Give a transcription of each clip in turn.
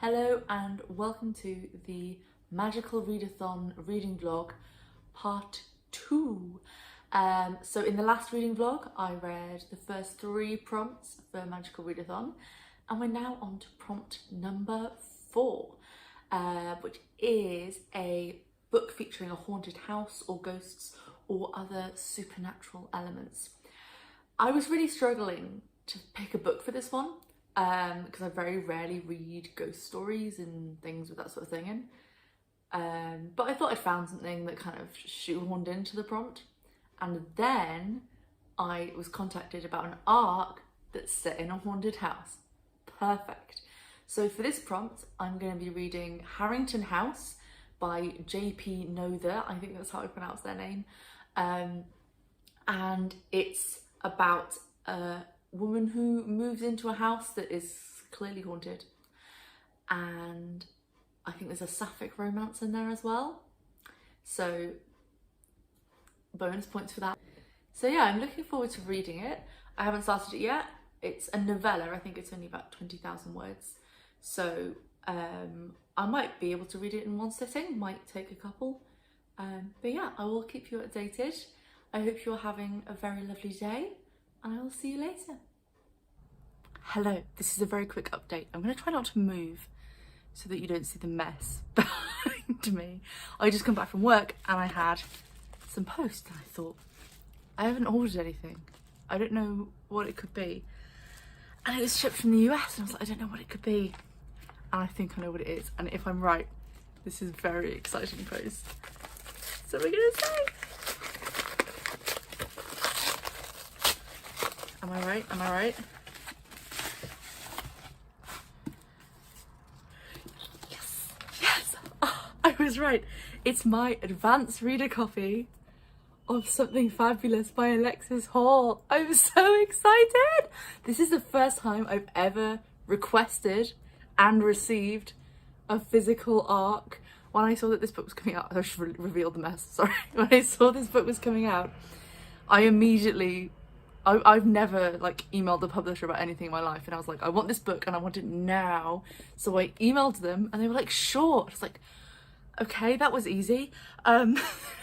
Hello and welcome to the Magical Readathon reading vlog part 2. So in the last reading vlog I read the first 3 prompts for Magical Readathon and we're now on to prompt number 4, which is a book featuring a haunted house or ghosts or other supernatural elements. I was really struggling to pick a book for this one because I very rarely read ghost stories and things with that sort of thing in. But I thought I'd found something that kind of shoehorned into the prompt. And then I was contacted about an arc that's set in a haunted house. Perfect. So for this prompt, I'm going to be reading Harrington House by J.P. Nother. I think that's how I pronounce their name. And it's about a woman who moves into a house that is clearly haunted, and I think there's a sapphic romance in there as well, so bonus points for that. So yeah, I'm looking forward to reading it. I haven't started it yet. It's a novella. I think it's only about 20,000 words, so I might be able to read it in one sitting, might take a couple, but yeah, I will keep you updated. I hope you're having a very lovely day, and I will see you later. Hello, this is a very quick update. I'm going to try not to move so that you don't see the mess behind me. I just come back from work and I had some post and I thought, I haven't ordered anything. I don't know what it could be. And it was shipped from the US and I was like, I don't know what it could be. And I think I know what it is. And if I'm right, this is a very exciting post. So we're going to see. Am I right? Am I right? Yes! Yes! Oh, I was right. It's my advanced reader copy of Something Fabulous by Alexis Hall. I'm so excited! This is the first time I've ever requested and received a physical ARC. When I saw that this book was coming out, I should reveal the mess, sorry. When I saw this book was coming out, I immediately... I've never emailed the publisher about anything in my life, and I was like, I want this book and I want it now. So I emailed them and they were like, sure. I was like, okay, that was easy. I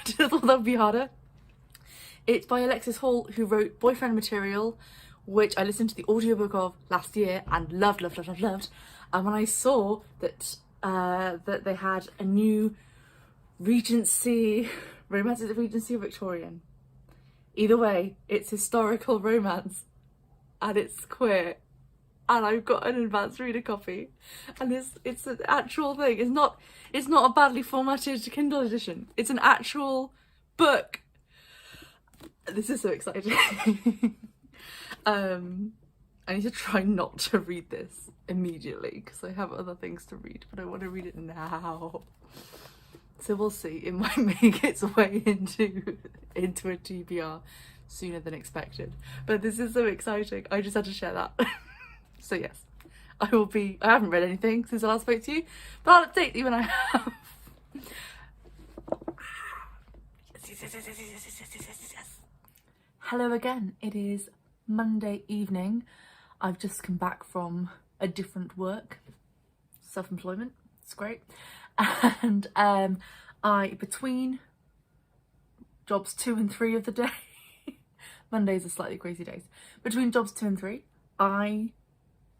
thought that would be harder. It's by Alexis Hall, who wrote Boyfriend Material, which I listened to the audiobook of last year and loved. And when I saw that that they had a new Regency romance, is it Regency or Victorian? Either way, it's historical romance and it's queer, and I've got an advanced reader copy, and it's an actual thing. It's not a badly formatted Kindle edition. It's an actual book. This is so exciting. I need to try not to read this immediately because I have other things to read, but I want to read it now. So we'll see. It might make its way into a TBR sooner than expected. But this is so exciting. I just had to share that. So yes, I haven't read anything since I last spoke to you, but I'll update you when I have. Yes. Hello again. It is Monday evening. I've just come back from a different work. Self-employment. It's great. And between jobs 2 and 3 of the day, Mondays are slightly crazy days, between jobs 2 and 3, I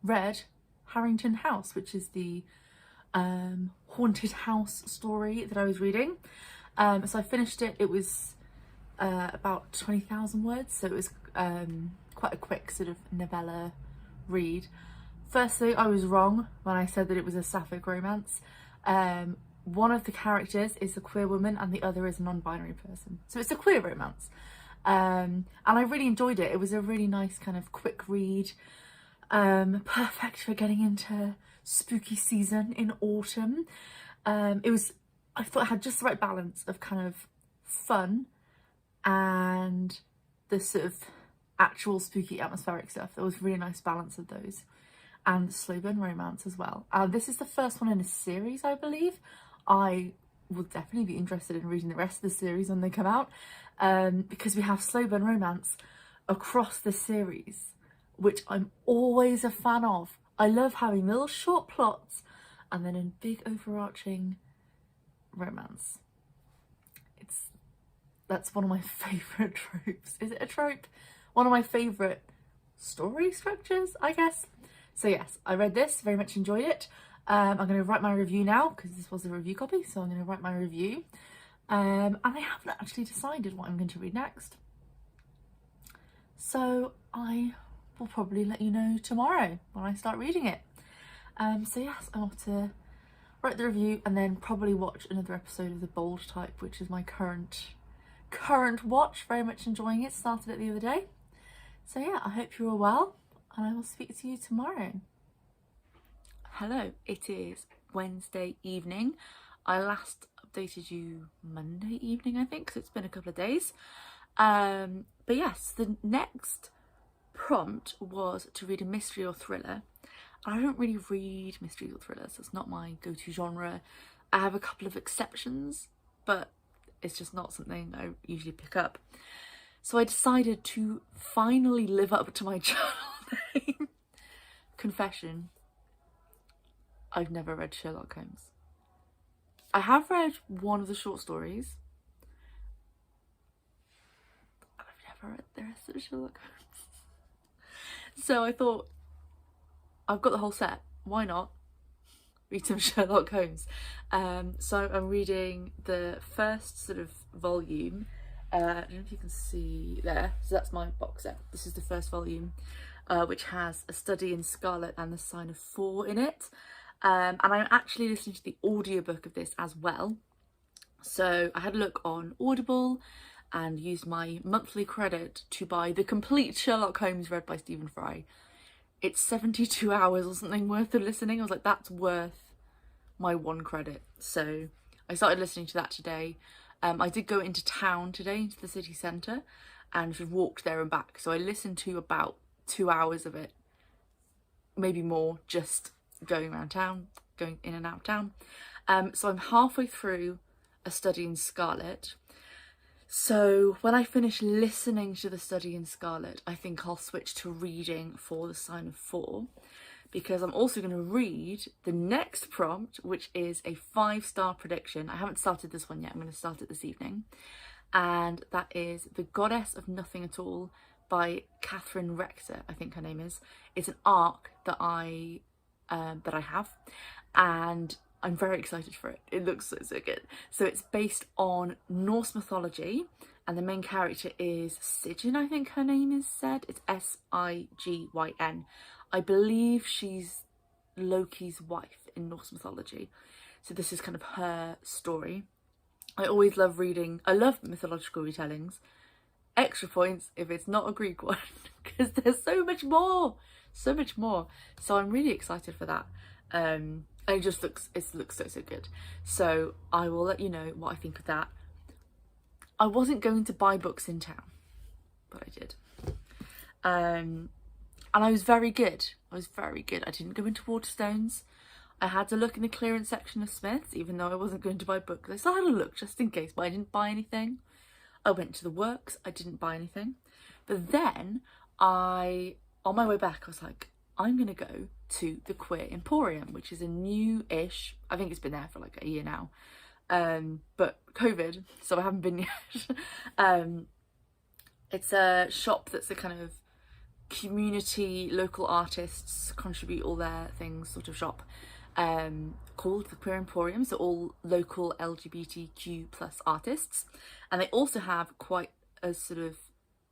read Harrington House, which is the haunted house story that I was reading. So I finished it. It was about 20,000 words, so it was quite a quick sort of novella read. Firstly, I was wrong when I said that it was a sapphic romance. One of the characters is a queer woman and the other is a non-binary person. So it's a queer romance. And I really enjoyed it. It was a really nice kind of quick read. Perfect for getting into spooky season in autumn. I thought it had just the right balance of kind of fun and the sort of actual spooky atmospheric stuff. There was a really nice balance of those. And the slow burn romance as well. This is the first one in a series, I believe. I will definitely be interested in reading the rest of the series when they come out, because we have slow burn romance across the series, which I'm always a fan of. I love having little short plots and then a big overarching romance. That's one of my favourite tropes. Is it a trope? One of my favourite story structures, I guess. So yes, I read this, very much enjoyed it. I'm going to write my review now because this was a review copy, so I'm going to write my review. And I haven't actually decided what I'm going to read next. So I will probably let you know tomorrow when I start reading it. So yes, I want to write the review and then probably watch another episode of The Bold Type, which is my current watch. Very much enjoying it. Started it the other day. So yeah, I hope you're all well, and I will speak to you tomorrow. Hello, it is Wednesday evening. I last updated you Monday evening, I think, so it's been a couple of days. But yes, the next prompt was to read a mystery or thriller. I don't really read mysteries or thrillers. It's not my go-to genre. I have a couple of exceptions, but it's just not something I usually pick up. So I decided to finally live up to my channel name. Confession, I've never read Sherlock Holmes. I have read one of the short stories. I've never read the rest of Sherlock Holmes. So I thought, I've got the whole set, why not read some Sherlock Holmes? So I'm reading the first sort of volume. I don't know if you can see there, so that's my box set. This is the first volume, which has A Study in Scarlet and The Sign of 4 in it. And I'm actually listening to the audiobook of this as well. So I had a look on Audible and used my monthly credit to buy the complete Sherlock Holmes read by Stephen Fry. It's 72 hours or something worth of listening. I was like, that's worth my 1 credit. So I started listening to that today. I did go into town today, into the city centre, and just walked there and back. So I listened to about 2 hours of it, maybe more, just going around town, going in and out of town. So I'm halfway through A Study in Scarlet. So when I finish listening to The Study in Scarlet, I think I'll switch to reading for The Sign of 4, because I'm also going to read the next prompt, which is a 5-star prediction. I haven't started this one yet. I'm going to start it this evening. And that is The Goddess of Nothing at All by Catherine Rector, I think her name is. It's an arc that I have, and I'm very excited for it. It looks so good. So it's based on Norse mythology, and the main character is Sigyn, I think her name is said. It's Sigyn. I believe she's Loki's wife in Norse mythology. So this is kind of her story. I always love reading, I love mythological retellings. Extra points if it's not a Greek one, because there's so much more. So I'm really excited for that. And it looks so good. So I will let you know what I think of that. I wasn't going to buy books in town, but I did. And I was very good. I didn't go into Waterstones. I had to look in the clearance section of Smith's, even though I wasn't going to buy books. I still had a look just in case, but I didn't buy anything. I went to the works, I didn't buy anything. But then on my way back, I was like, I'm gonna go to the Queer Emporium, which is a new-ish, I think it's been there for like a year now, but COVID, so I haven't been yet. It's a shop that's a kind of community, local artists contribute all their things sort of shop, called the Queer Emporium, so all local LGBTQ plus artists, and they also have quite a sort of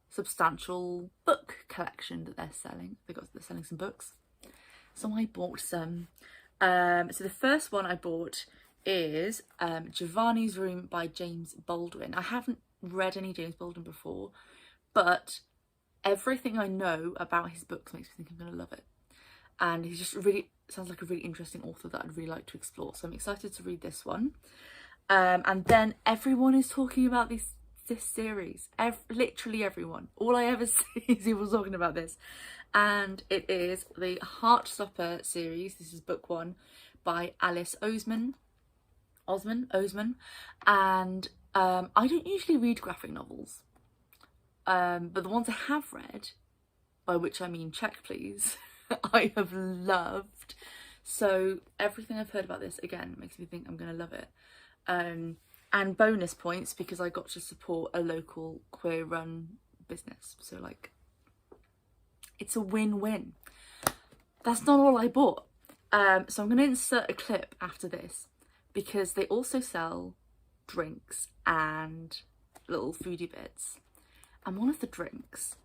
substantial book collection that they're selling. They're selling some books, so I bought some. So the first one I bought is Giovanni's Room by James Baldwin. I haven't read any James Baldwin before, but everything I know about his books makes me think I'm going to love it. And he's just really, sounds like a really interesting author that I'd really like to explore. So I'm excited to read this one. And then everyone is talking about this series. Literally everyone. All I ever see is people talking about this. And it is the Heartstopper series. This is book 1 by Alice Oseman. And I don't usually read graphic novels. But the ones I have read, by which I mean check please, I have loved. So everything I've heard about this, again, makes me think I'm going to love it. And bonus points because I got to support a local queer run business. So like, it's a win-win. That's not all I bought. So I'm going to insert a clip after this because they also sell drinks and little foodie bits. And one of the drinks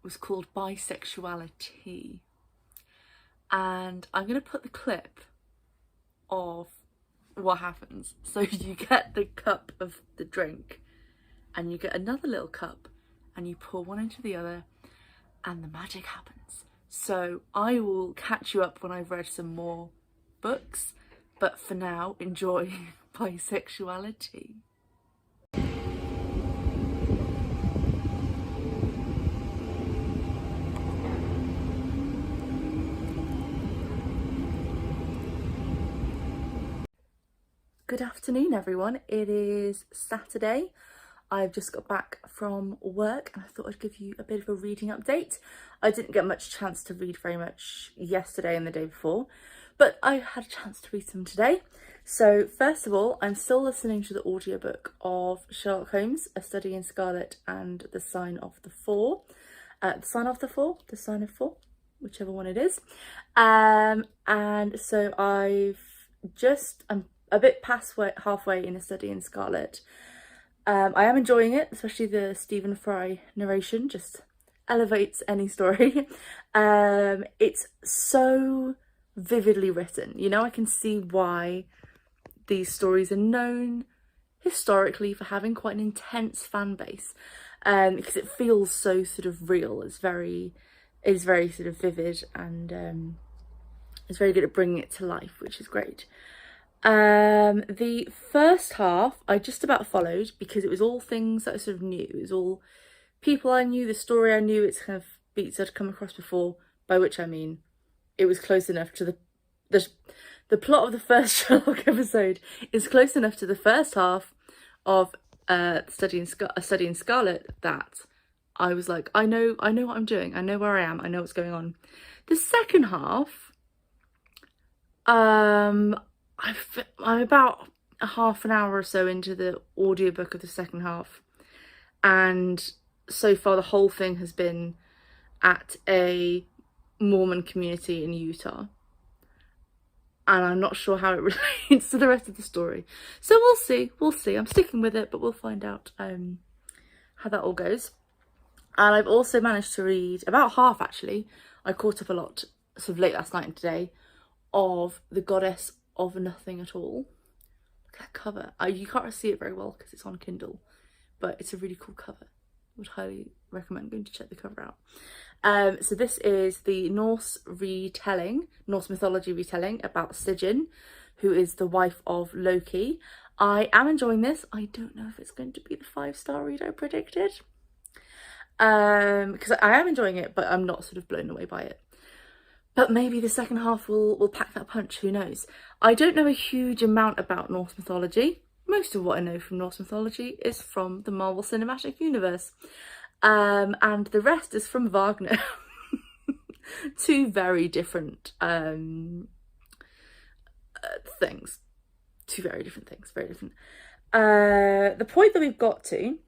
was called bisexuality. And I'm going to put the clip of what happens. So you get the cup of the drink and you get another little cup and you pour one into the other and the magic happens. So I will catch you up when I've read some more books, but for now, enjoy bisexuality. Good afternoon, everyone. It is Saturday. I've just got back from work and I thought I'd give you a bit of a reading update. I didn't get much chance to read very much yesterday and the day before, but I had a chance to read some today. So first of all, I'm still listening to the audiobook of Sherlock Holmes, A Study in Scarlet and The Sign of the Four. The Sign of Four, whichever one it is. And so I'm a bit past halfway in A Study in Scarlet. I am enjoying it, especially the Stephen Fry narration, just elevates any story. It's so vividly written, you know, I can see why these stories are known historically for having quite an intense fan base, because it feels so sort of real. It's very sort of vivid and it's very good at bringing it to life, which is great. The first half I just about followed because it was all things that I sort of knew. It was all people I knew, the story I knew. It's kind of beats I'd come across before, by which I mean it was close enough to the plot of the first Sherlock episode is close enough to the first half of A Study in Scarlet that I was like, I know what I'm doing. I know where I am. I know what's going on. The second half, I'm about a half an hour or so into the audiobook of the second half, and so far the whole thing has been at a Mormon community in Utah, and I'm not sure how it relates to the rest of the story. So we'll see. I'm sticking with it, but we'll find out how that all goes. And I've also managed to read about half, actually. I caught up a lot sort of late last night and today of The Goddess of Nothing at All. Look at that cover. You can't see it very well because it's on Kindle, but it's a really cool cover. I would highly recommend going to check the cover out. So this is the Norse mythology retelling about Sigyn, who is the wife of Loki. I am enjoying this. I don't know if it's going to be the 5-star read I predicted, because I am enjoying it, but I'm not sort of blown away by it. But maybe the second half will pack that punch, who knows. I don't know a huge amount about Norse mythology. Most of what I know from Norse mythology is from the Marvel Cinematic Universe. And the rest is from Wagner. Two very different things. Two very different things, very different. The point that we've got to,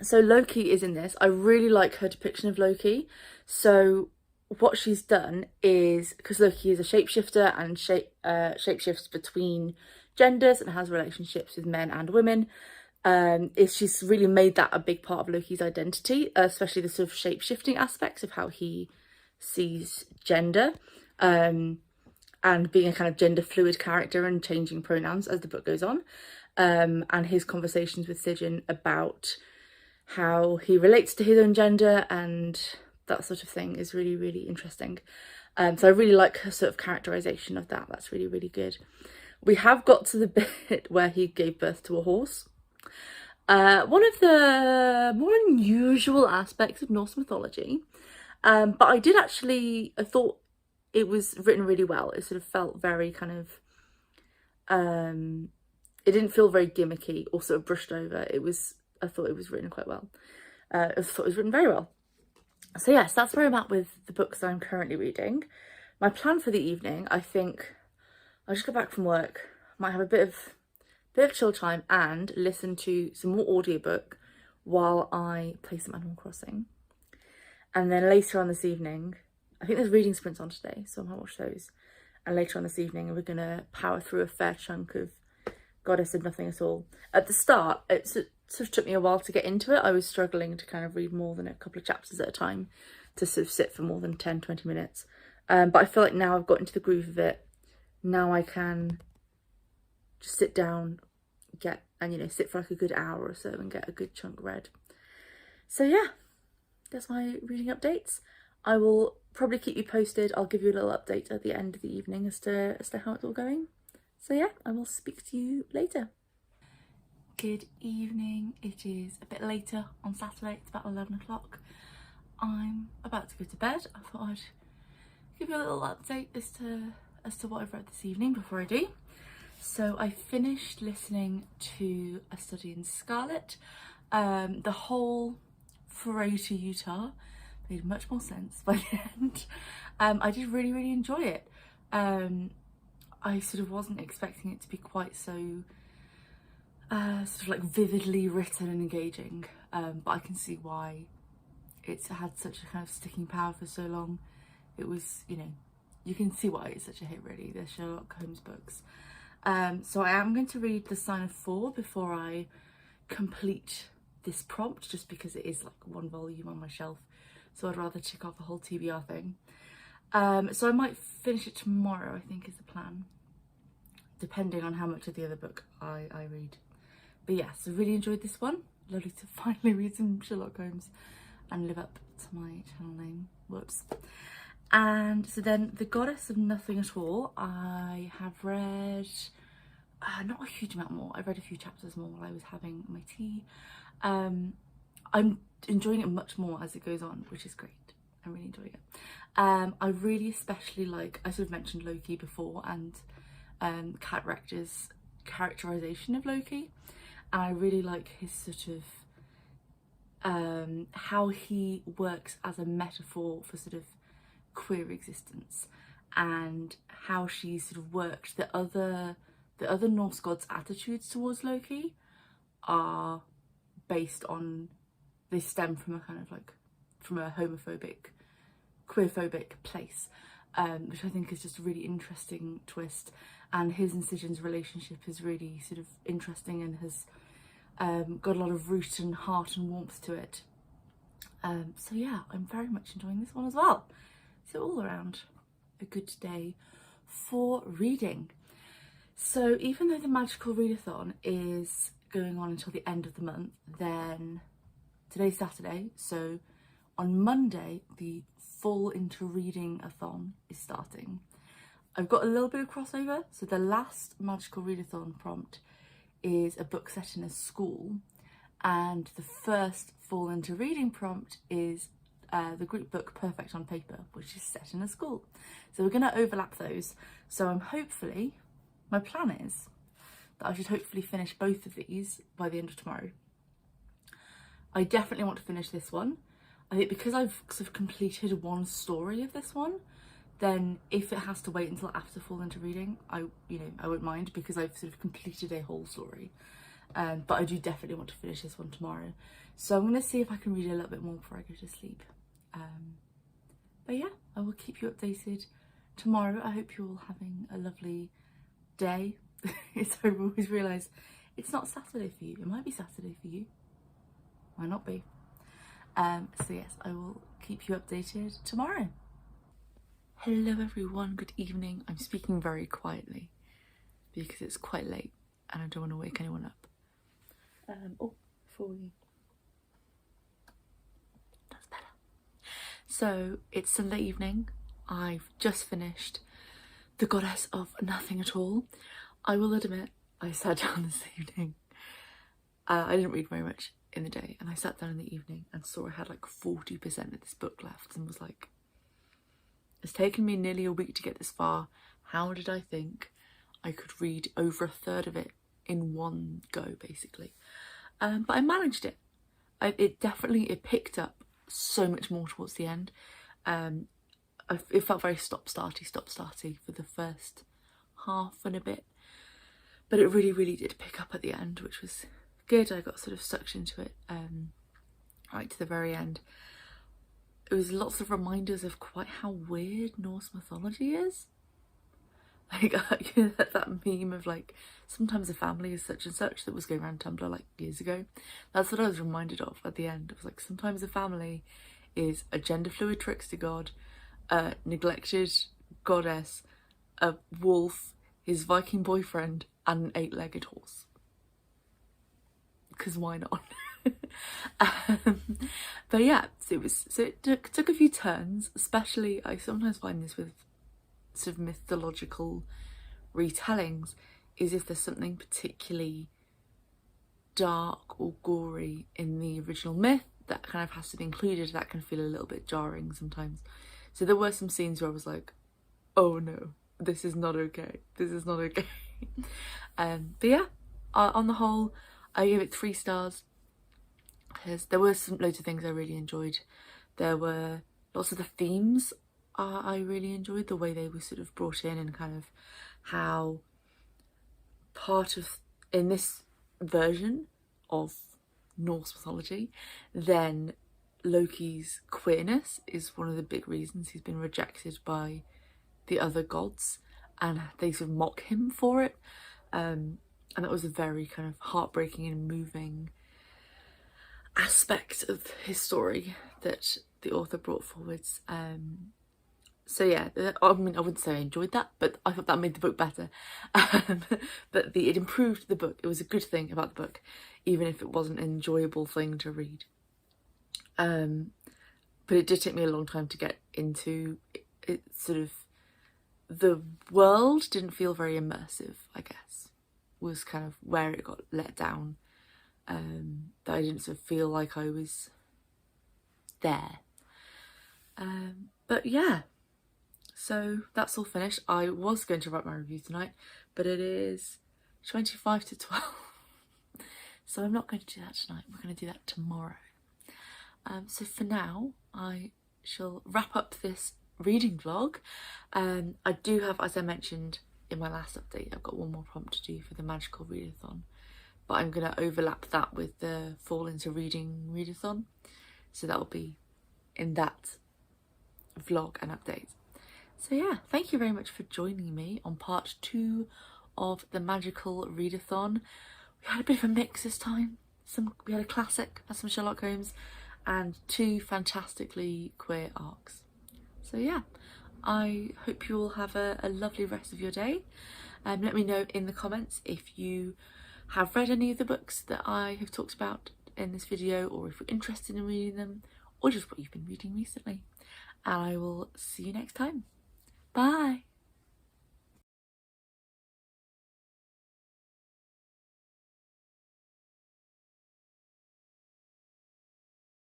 so Loki is in this. I really like her depiction of Loki. So what she's done is, because Loki is a shapeshifter and shapeshifts between genders and has relationships with men and women, is she's really made that a big part of Loki's identity, especially the sort of shape-shifting aspects of how he sees gender, and being a kind of gender fluid character and changing pronouns as the book goes on, and his conversations with Sigyn about how he relates to his own gender and that sort of thing is really, really interesting. So I really like her sort of characterization of that. That's really, really good. We have got to the bit where he gave birth to a horse. One of the more unusual aspects of Norse mythology. But I thought it was written really well. It sort of felt very kind of, it didn't feel very gimmicky or sort of brushed over. I thought it was written quite well. I thought it was written very well. So yes, that's where I'm at with the books that I'm currently reading. My plan for the evening, I think I'll just go back from work, might have a bit of chill time and listen to some more audiobook while I play some Animal Crossing. And then later on this evening, I think there's reading sprints on today, so I might watch those. And later on this evening, we're going to power through a fair chunk of Goddess of Nothing at All. At the start, it sort of took me a while to get into it. I was struggling to kind of read more than a couple of chapters at a time, to sort of sit for more than 10-20 minutes. But I feel like now I've got into the groove of it. Now I can just sit down, sit for like a good hour or so and get a good chunk read. So yeah, that's my reading updates. I will probably keep you posted. I'll give you a little update at the end of the evening as to how it's all going. So yeah, I will speak to you later. Good evening. It is a bit later on Saturday. It's about 11 o'clock. I'm about to go to bed. I thought I'd give you a little update as to what I've read this evening before I do. So I finished listening to A Study in Scarlet. The whole foray to Utah made much more sense by the end. I did really enjoy it. I sort of wasn't expecting it to be quite so sort of like vividly written and engaging, but I can see why it's had such a kind of sticking power for so long. It was, you can see why it's such a hit really, the Sherlock Holmes books. So I am going to read The Sign of Four before I complete this prompt, just because it is like one volume on my shelf, so I'd rather tick off the whole TBR thing. So I might finish it tomorrow, I think is the plan, depending on how much of the other book I read. But yeah, so really enjoyed this one. Lovely to finally read some Sherlock Holmes and live up to my channel name. Whoops. And so then The Goddess of Nothing at All, I have read not a huge amount more. I've read a few chapters more while I was having my tea. I'm enjoying it much more as it goes on, which is great. I'm really enjoying it. I really especially like, I sort of mentioned Loki before, and Cat Rector's characterization of Loki, and I really like his sort of how he works as a metaphor for sort of queer existence, and how she sort of worked the other Norse gods' attitudes towards Loki are based on, they stem from a kind of like from a homophobic, queerphobic place, which I think is just a really interesting twist. And his and Sijan's relationship is really sort of interesting and has got a lot of root and heart and warmth to it. So yeah, I'm very much enjoying this one as well. So all around a good day for reading. So even though the Magical Readathon is going on until the end of the month, then today's Saturday, so on Monday the full into reading-a-thon is starting. I've got a little bit of crossover, so the last Magical Readathon prompt is a book set in a school, and the first full into reading prompt is the group book Perfect on Paper, which is set in a school. So we're going to overlap those. So my plan is that I should hopefully finish both of these by the end of tomorrow. I definitely want to finish this one. I think because I've sort of completed one story of this one, then if it has to wait until after fall into reading, I won't mind, because I've sort of completed a whole story. But I do definitely want to finish this one tomorrow. So I'm going to see if I can read a little bit more before I go to sleep. But yeah, I will keep you updated tomorrow. I hope you're all having a lovely day. So I always realise it's not Saturday for you. It might be Saturday for you. Might not be. So yes, I will keep you updated tomorrow. Hello everyone, good evening. I'm speaking very quietly because it's quite late and I don't want to wake anyone up. Before we... That's better. So it's Sunday evening. I've just finished The Goddess of Nothing at All. I will admit, I sat down this evening. I didn't read very much in the day, and I sat down in the evening and saw I had like 40% of this book left and was like, it's taken me nearly a week to get this far. How did I think I could read over a third of it in one go, basically? But I managed it. It picked up so much more towards the end. it felt very stop-starty for the first half and a bit. But it really, really did pick up at the end, which was good. I got sort of sucked into it right to the very end. It was lots of reminders of quite how weird Norse mythology is. Like, you know, that meme of like, sometimes a family is such and such, that was going around Tumblr like years ago. That's what I was reminded of at the end. It was like, sometimes a family is a gender fluid trickster god, a neglected goddess, a wolf, his Viking boyfriend, and an 8-legged horse. Because why not? But yeah, so it took a few turns. Especially, I sometimes find this with sort of mythological retellings, is if there's something particularly dark or gory in the original myth that kind of has to be included, that can feel a little bit jarring sometimes. So there were some scenes where I was like, oh no, this is not okay, this is not okay. But yeah, on the whole, I gave it 3 stars because there were loads of things I really enjoyed. There were lots of the themes I really enjoyed, the way they were sort of brought in, and kind of how part of, in this version of Norse mythology, then Loki's queerness is one of the big reasons he's been rejected by the other gods, and they sort of mock him for it. And that was a very kind of heartbreaking and moving aspect of his story that the author brought forwards. So yeah, I mean, I wouldn't say I enjoyed that, but I thought that made the book better. But it improved the book. It was a good thing about the book, even if it wasn't an enjoyable thing to read. But it did take me a long time to get into it. Sort of, the world didn't feel very immersive, I guess, was kind of where it got let down. That I didn't sort of feel like I was there. But yeah, so that's all finished. I was going to write my review tonight, but it is 25 to 12. So I'm not going to do that tonight. We're going to do that tomorrow. So for now, I shall wrap up this reading vlog. I do have, as I mentioned in my last update, I've got one more prompt to do for the Magical Readathon, but I'm going to overlap that with the Fall Into Reading Readathon, so that will be in that vlog and update. So yeah, thank you very much for joining me on part 2 of the Magical Readathon. We had a bit of a mix this time. We had a classic, had some Sherlock Holmes, and 2 fantastically queer arcs. So yeah, I hope you all have a lovely rest of your day. Let me know in the comments if you have read any of the books that I have talked about in this video, or if you're interested in reading them, or just what you've been reading recently. And I will see you next time. Bye!